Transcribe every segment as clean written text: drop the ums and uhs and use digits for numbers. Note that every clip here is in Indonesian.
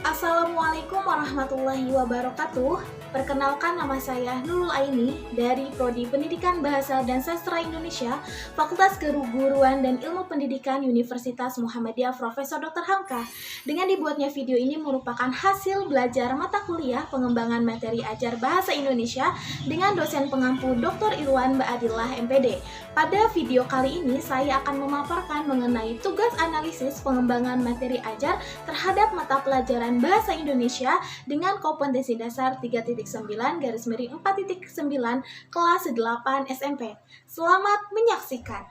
Assalamualaikum warahmatullahi wabarakatuh. Perkenalkan, nama saya Nurul Aini dari Prodi Pendidikan Bahasa dan Sastra Indonesia, Fakultas Keguruan dan Ilmu Pendidikan Universitas Muhammadiyah Profesor Dr. Hamka. Dengan dibuatnya video ini merupakan hasil belajar mata kuliah pengembangan materi ajar bahasa Indonesia dengan dosen pengampu Dr. Irwan Ba'adillah MPD. Pada video kali ini saya akan memaparkan mengenai tugas analisis pengembangan materi ajar terhadap mata pelajaran Bahasa Indonesia dengan kompetensi dasar 3.9/4.9 kelas 8 SMP. Selamat menyaksikan.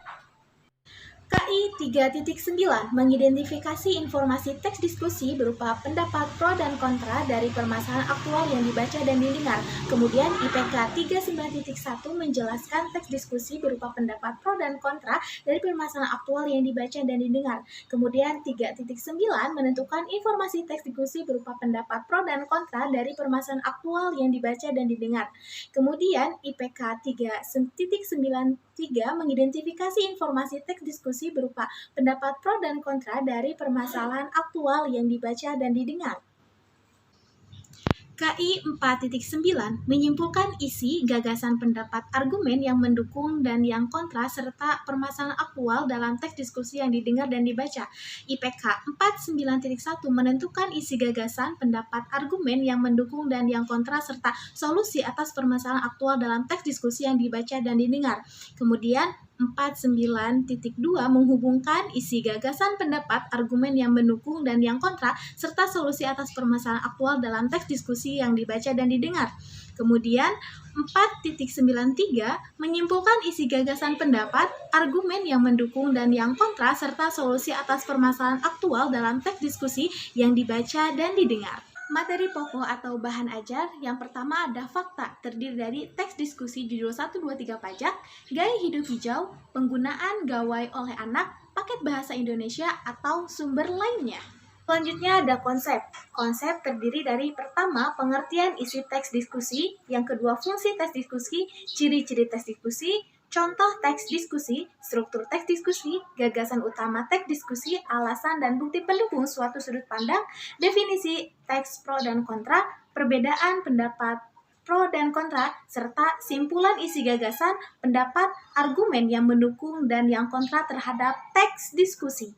KI 3.9 mengidentifikasi informasi teks diskusi berupa pendapat pro dan kontra dari permasalahan aktual yang dibaca dan didengar. Kemudian IPK 39.1 menjelaskan teks diskusi berupa pendapat pro dan kontra dari permasalahan aktual yang dibaca dan didengar. Kemudian 3.9 menentukan informasi teks diskusi berupa pendapat pro dan kontra dari permasalahan aktual yang dibaca dan didengar. Kemudian IPK 3.93 mengidentifikasi informasi teks diskusi berupa pendapat pro dan kontra dari permasalahan aktual yang dibaca dan didengar. KI 4.9 menyimpulkan isi, gagasan, pendapat, argumen yang mendukung dan yang kontra serta permasalahan aktual dalam teks diskusi yang didengar dan dibaca. IPK 49.1 menentukan isi, gagasan, pendapat, argumen yang mendukung dan yang kontra serta solusi atas permasalahan aktual dalam teks diskusi yang dibaca dan didengar. Kemudian 49.2 menghubungkan isi, gagasan, pendapat, argumen yang mendukung dan yang kontra serta solusi atas permasalahan aktual dalam teks diskusi yang dibaca dan didengar. Kemudian 4.93 menyimpulkan isi, gagasan, pendapat, argumen yang mendukung dan yang kontra serta solusi atas permasalahan aktual dalam teks diskusi yang dibaca dan didengar. Materi pokok atau bahan ajar yang pertama ada fakta, terdiri dari teks diskusi judul 1, 2, 3 pajak, gaya hidup hijau, penggunaan gawai oleh anak, paket bahasa Indonesia atau sumber lainnya. Selanjutnya ada konsep. Konsep terdiri dari pertama, pengertian isi teks diskusi, yang kedua, fungsi teks diskusi, ciri-ciri teks diskusi, contoh teks diskusi, struktur teks diskusi, gagasan utama teks diskusi, alasan dan bukti pendukung suatu sudut pandang, definisi teks pro dan kontra, perbedaan pendapat pro dan kontra, serta simpulan isi, gagasan, pendapat, argumen yang mendukung dan yang kontra terhadap teks diskusi.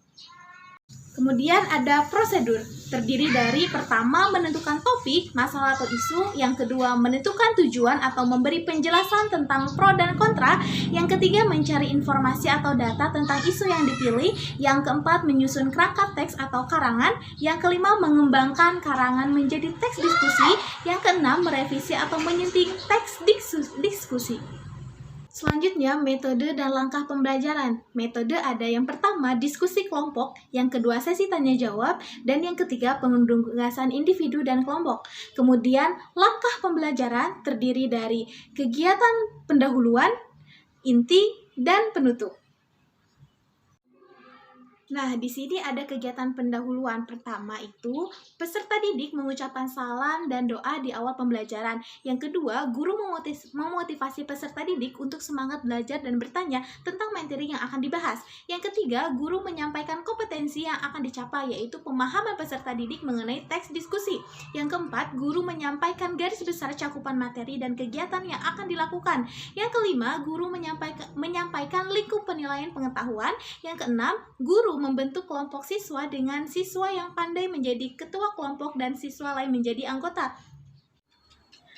Kemudian ada prosedur, terdiri dari pertama, menentukan topik, masalah atau isu, yang kedua, menentukan tujuan atau memberi penjelasan tentang pro dan kontra, yang ketiga, mencari informasi atau data tentang isu yang dipilih, yang keempat, menyusun kerangka teks atau karangan, yang kelima, mengembangkan karangan menjadi teks diskusi, yang keenam, merevisi atau menyunting teks diskusi. Selanjutnya, metode dan langkah pembelajaran. Metode ada yang pertama, diskusi kelompok, yang kedua, sesi tanya-jawab, dan yang ketiga, penugasan individu dan kelompok. Kemudian, langkah pembelajaran terdiri dari kegiatan pendahuluan, inti, dan penutup. Nah, di sini ada kegiatan pendahuluan. Pertama itu, peserta didik mengucapkan salam dan doa di awal pembelajaran. Yang kedua, guru memotivasi peserta didik untuk semangat belajar dan bertanya tentang materi yang akan dibahas. Yang ketiga, guru menyampaikan kompetensi yang akan dicapai, yaitu pemahaman peserta didik mengenai teks diskusi. Yang keempat, guru menyampaikan garis besar cakupan materi dan kegiatan yang akan dilakukan. Yang kelima, guru menyampaikan lingkup penilaian pengetahuan. Yang keenam, guru membentuk kelompok siswa dengan siswa yang pandai menjadi ketua kelompok dan siswa lain menjadi anggota.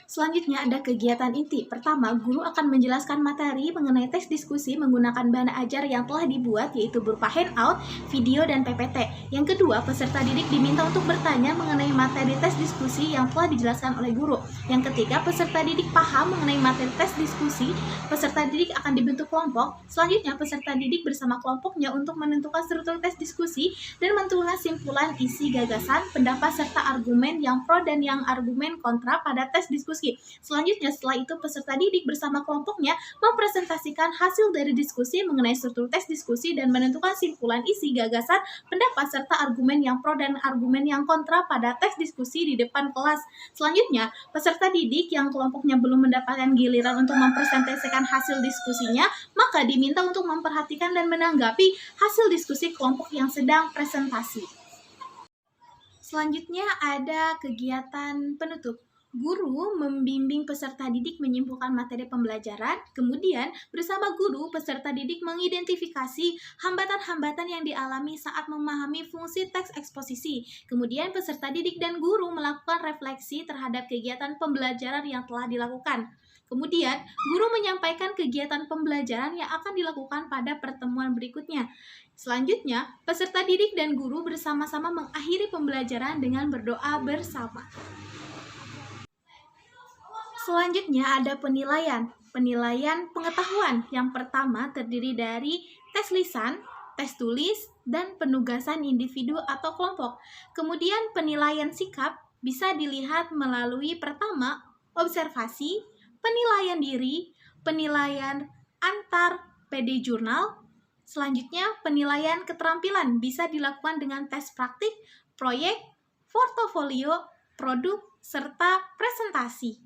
Selanjutnya ada kegiatan inti. Pertama, guru akan menjelaskan materi mengenai teks diskusi menggunakan bahan ajar yang telah dibuat, yaitu berupa handout, video, dan PPT. Yang kedua, peserta didik diminta untuk bertanya mengenai materi teks diskusi yang telah dijelaskan oleh guru. Yang ketiga, peserta didik paham mengenai materi teks diskusi, peserta didik akan dibentuk kelompok. Selanjutnya, peserta didik bersama kelompoknya untuk menentukan struktur teks diskusi dan menentukan simpulan isi, gagasan, pendapat, serta argumen yang pro dan yang argumen kontra pada teks diskusi. Selanjutnya, setelah itu peserta didik bersama kelompoknya mempresentasikan hasil dari diskusi mengenai struktur teks diskusi dan menentukan simpulan isi, gagasan, pendapat, serta argumen yang pro dan argumen yang kontra pada teks diskusi di depan kelas. Selanjutnya, peserta didik yang kelompoknya belum mendapatkan giliran untuk mempresentasikan hasil diskusinya, maka diminta untuk memperhatikan dan menanggapi hasil diskusi kelompok yang sedang presentasi. Selanjutnya ada kegiatan penutup. Guru membimbing peserta didik menyimpulkan materi pembelajaran, kemudian bersama guru peserta didik mengidentifikasi hambatan-hambatan yang dialami saat memahami fungsi teks eksposisi. Kemudian peserta didik dan guru melakukan refleksi terhadap kegiatan pembelajaran yang telah dilakukan. Kemudian, guru menyampaikan kegiatan pembelajaran yang akan dilakukan pada pertemuan berikutnya. Selanjutnya, peserta didik dan guru bersama-sama mengakhiri pembelajaran dengan berdoa bersama. Selanjutnya ada penilaian. Penilaian pengetahuan. Yang pertama terdiri dari tes lisan, tes tulis, dan penugasan individu atau kelompok. Kemudian penilaian sikap bisa dilihat melalui pertama, observasi, penilaian diri, penilaian antar PD jurnal. Selanjutnya, penilaian keterampilan bisa dilakukan dengan tes praktik, proyek, portofolio, produk, serta presentasi.